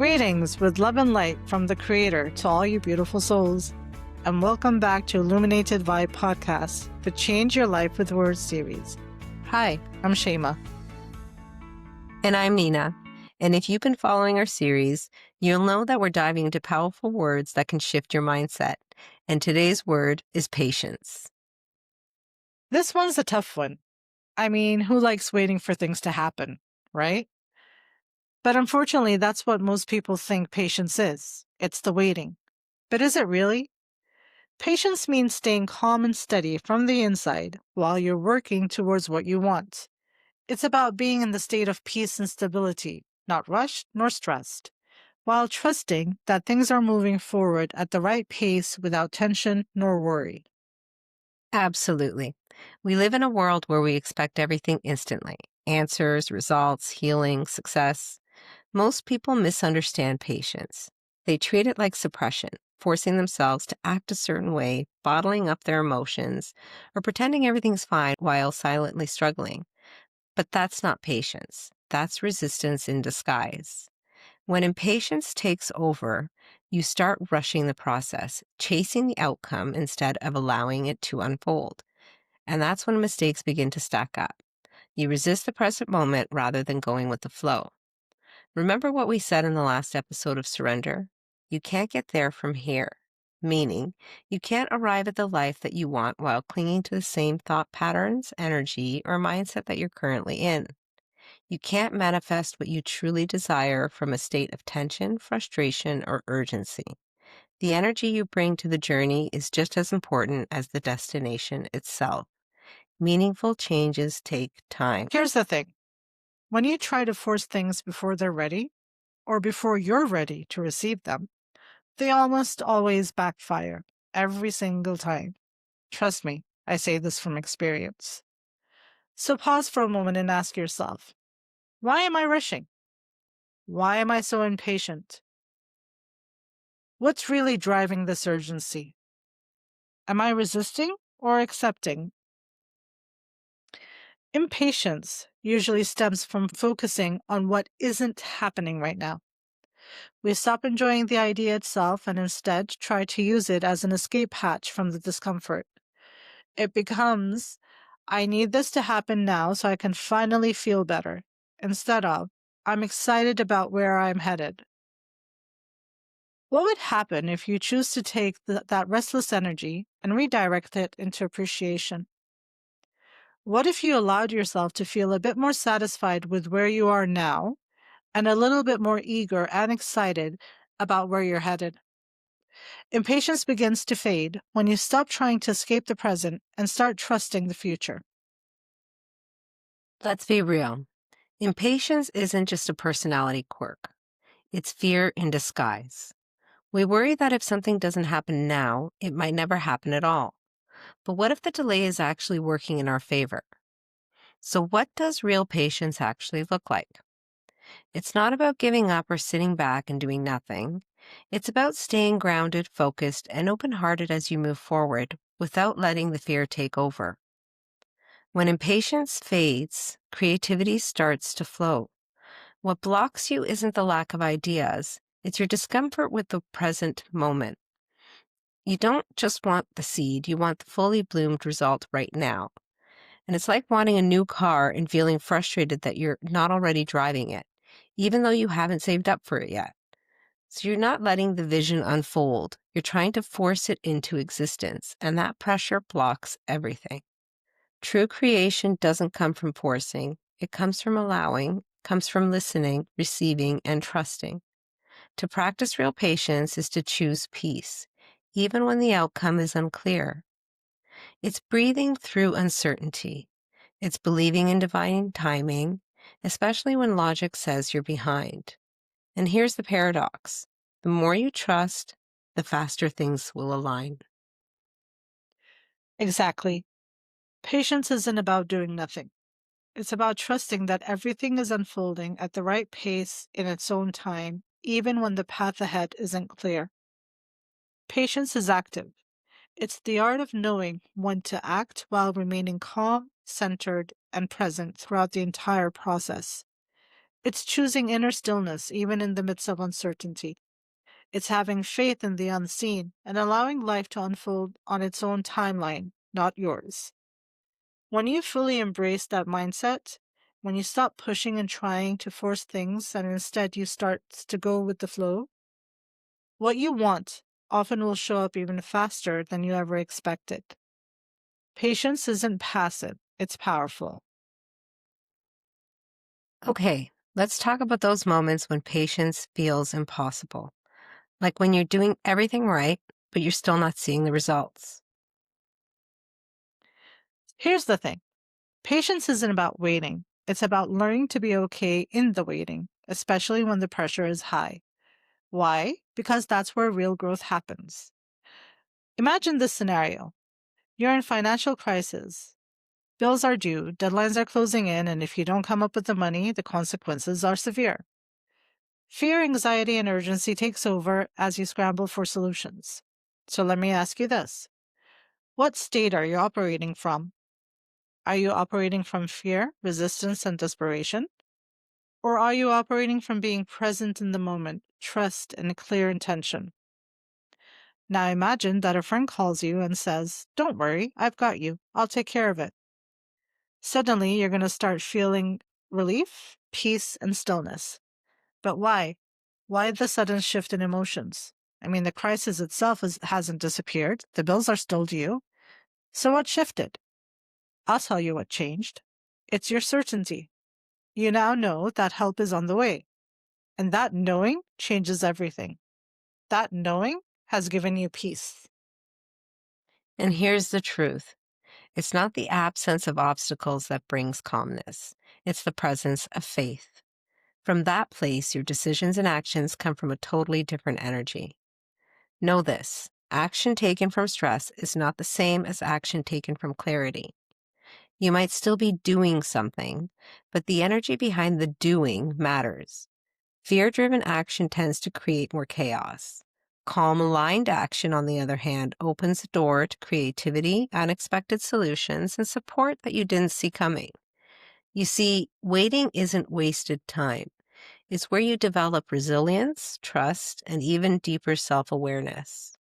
Greetings with love and light from the Creator to all you beautiful souls, and welcome back to Illuminated Vibe podcast, the Change Your Life with Words series. Hi, I'm Shema. And I'm Nina. And if you've been following our series, you'll know that we're diving into powerful words that can shift your mindset. And today's word is patience. This one's a tough one. I mean, who likes waiting for things to happen, right? But unfortunately, that's what most people think patience is. It's the waiting. But is it really? Patience means staying calm and steady from the inside while you're working towards what you want. It's about being in the state of peace and stability, not rushed nor stressed, while trusting that things are moving forward at the right pace without tension nor worry. Absolutely. We live in a world where we expect everything instantly. Answers, results, healing, success. Most people misunderstand patience. They treat it like suppression, forcing themselves to act a certain way, bottling up their emotions, or pretending everything's fine while silently struggling. But that's not patience. That's resistance in disguise. When impatience takes over, you start rushing the process, chasing the outcome instead of allowing it to unfold. And that's when mistakes begin to stack up. You resist the present moment rather than going with the flow. Remember what we said in the last episode of Surrender? You can't get there from here, meaning you can't arrive at the life that you want while clinging to the same thought patterns, energy, or mindset that you're currently in. You can't manifest what you truly desire from a state of tension, frustration, or urgency. The energy you bring to the journey is just as important as the destination itself. Meaningful changes take time. Here's the thing. When you try to force things before they're ready, or before you're ready to receive them, they almost always backfire, every single time. Trust me, I say this from experience. So pause for a moment and ask yourself, why am I rushing? Why am I so impatient? What's really driving this urgency? Am I resisting or accepting? Impatience usually stems from focusing on what isn't happening right now. We stop enjoying the idea itself and instead try to use it as an escape hatch from the discomfort. It becomes, I need this to happen now so I can finally feel better, instead of, I'm excited about where I'm headed. What would happen if you choose to take that restless energy and redirect it into appreciation? What if you allowed yourself to feel a bit more satisfied with where you are now and a little bit more eager and excited about where you're headed? Impatience begins to fade when you stop trying to escape the present and start trusting the future. Let's be real. Impatience isn't just a personality quirk. It's fear in disguise. We worry that if something doesn't happen now, it might never happen at all. But what if the delay is actually working in our favor? So what does real patience actually look like? It's not about giving up or sitting back and doing nothing. It's about staying grounded, focused, and open-hearted as you move forward without letting the fear take over. When impatience fades, creativity starts to flow. What blocks you isn't the lack of ideas, it's your discomfort with the present moment. You don't just want the seed, you want the fully bloomed result right now. And it's like wanting a new car and feeling frustrated that you're not already driving it, even though you haven't saved up for it yet. So you're not letting the vision unfold. You're trying to force it into existence, and that pressure blocks everything. True creation doesn't come from forcing. It comes from allowing, comes from listening, receiving, and trusting. To practice real patience is to choose peace, even when the outcome is unclear. It's breathing through uncertainty. It's believing in divine timing, especially when logic says you're behind. And here's the paradox. The more you trust, the faster things will align. Exactly. Patience isn't about doing nothing. It's about trusting that everything is unfolding at the right pace in its own time, even when the path ahead isn't clear. Patience is active. It's the art of knowing when to act while remaining calm, centered, and present throughout the entire process. It's choosing inner stillness even in the midst of uncertainty. It's having faith in the unseen and allowing life to unfold on its own timeline, not yours. When you fully embrace that mindset, when you stop pushing and trying to force things and instead you start to go with the flow, what you want often will show up even faster than you ever expected. Patience isn't passive, it's powerful. Okay, let's talk about those moments when patience feels impossible, like when you're doing everything right, but you're still not seeing the results. Here's the thing: patience isn't about waiting, it's about learning to be okay in the waiting, especially when the pressure is high. Why? Because that's where real growth happens. Imagine this scenario: you're in financial crisis. Bills are due, deadlines are closing in, and if you don't come up with the money, the consequences are severe. Fear, anxiety, and urgency takes over as you scramble for solutions. So let me ask you this: what state are you operating from? Are you operating from fear, resistance, and desperation? Or are you operating from being present in the moment, trust, and a clear intention? Now imagine that a friend calls you and says, "Don't worry, I've got you. I'll take care of it." Suddenly, you're going to start feeling relief, peace, and stillness. But why? Why the sudden shift in emotions? I mean, the crisis itself hasn't disappeared. The bills are still due. So what shifted? I'll tell you what changed. It's your certainty. You now know that help is on the way. And that knowing changes everything. That knowing has given you peace. And here's the truth. It's not the absence of obstacles that brings calmness. It's the presence of faith. From that place, your decisions and actions come from a totally different energy. Know this: action taken from stress is not the same as action taken from clarity. You might still be doing something, but the energy behind the doing matters. Fear-driven action tends to create more chaos. Calm, aligned action, on the other hand, opens the door to creativity, unexpected solutions, and support that you didn't see coming. You see, waiting isn't wasted time. It's where you develop resilience, trust, and even deeper self-awareness.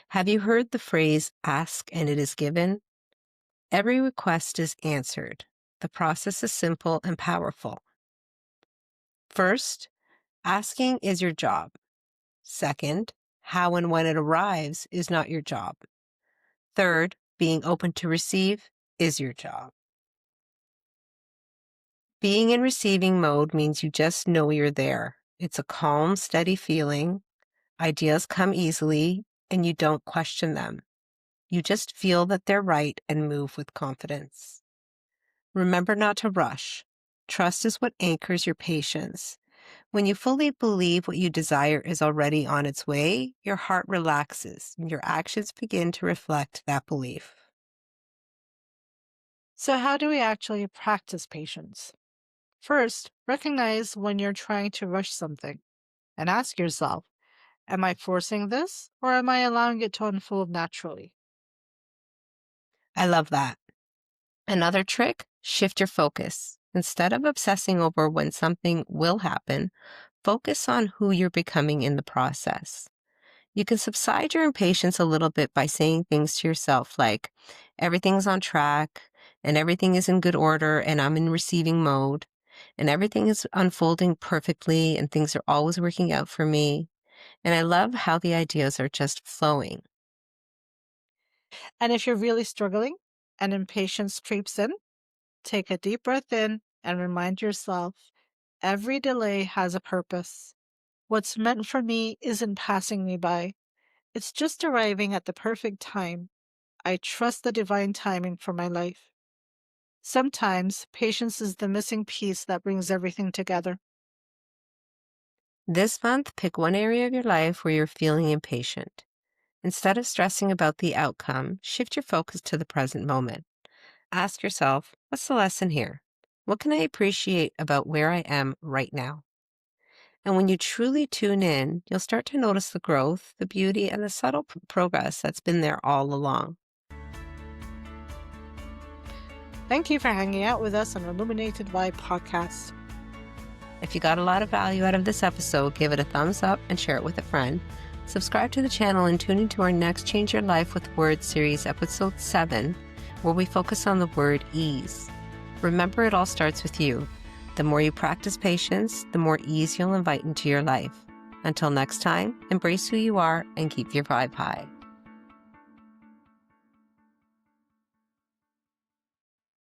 Have you heard the phrase, ask and it is given? Every request is answered. The process is simple and powerful. First, asking is your job. Second, how and when it arrives is not your job. Third, being open to receive is your job. Being in receiving mode means you just know you're there. It's a calm, steady feeling. Ideas come easily, and you don't question them. You just feel that they're right and move with confidence. Remember not to rush. Trust is what anchors your patience. When you fully believe what you desire is already on its way, your heart relaxes and your actions begin to reflect that belief. So, how do we actually practice patience? First, recognize when you're trying to rush something and ask yourself, am I forcing this or am I allowing it to unfold naturally? I love that. Another trick: shift your focus. Instead of obsessing over when something will happen, focus on who you're becoming in the process. You can subside your impatience a little bit by saying things to yourself like, everything's on track, and everything is in good order, and I'm in receiving mode, and everything is unfolding perfectly, and things are always working out for me. And I love how the ideas are just flowing. And if you're really struggling and impatience creeps in, take a deep breath in and remind yourself every delay has a purpose. What's meant for me isn't passing me by, it's just arriving at the perfect time. I trust the divine timing for my life. Sometimes patience is the missing piece that brings everything together. This month, pick one area of your life where you're feeling impatient. Instead of stressing about the outcome, shift your focus to the present moment. Ask yourself, what's the lesson here? What can I appreciate about where I am right now? And when you truly tune in, you'll start to notice the growth, the beauty, and the subtle progress that's been there all along. Thank you for hanging out with us on Illuminated Vibe podcast. If you got a lot of value out of this episode, give it a thumbs up and share it with a friend. Subscribe to the channel and tune into our next Change Your Life with Words series, episode 7, where we focus on the word ease. Remember, it all starts with you. The more you practice patience, the more ease you'll invite into your life. Until next time, embrace who you are and keep your vibe high.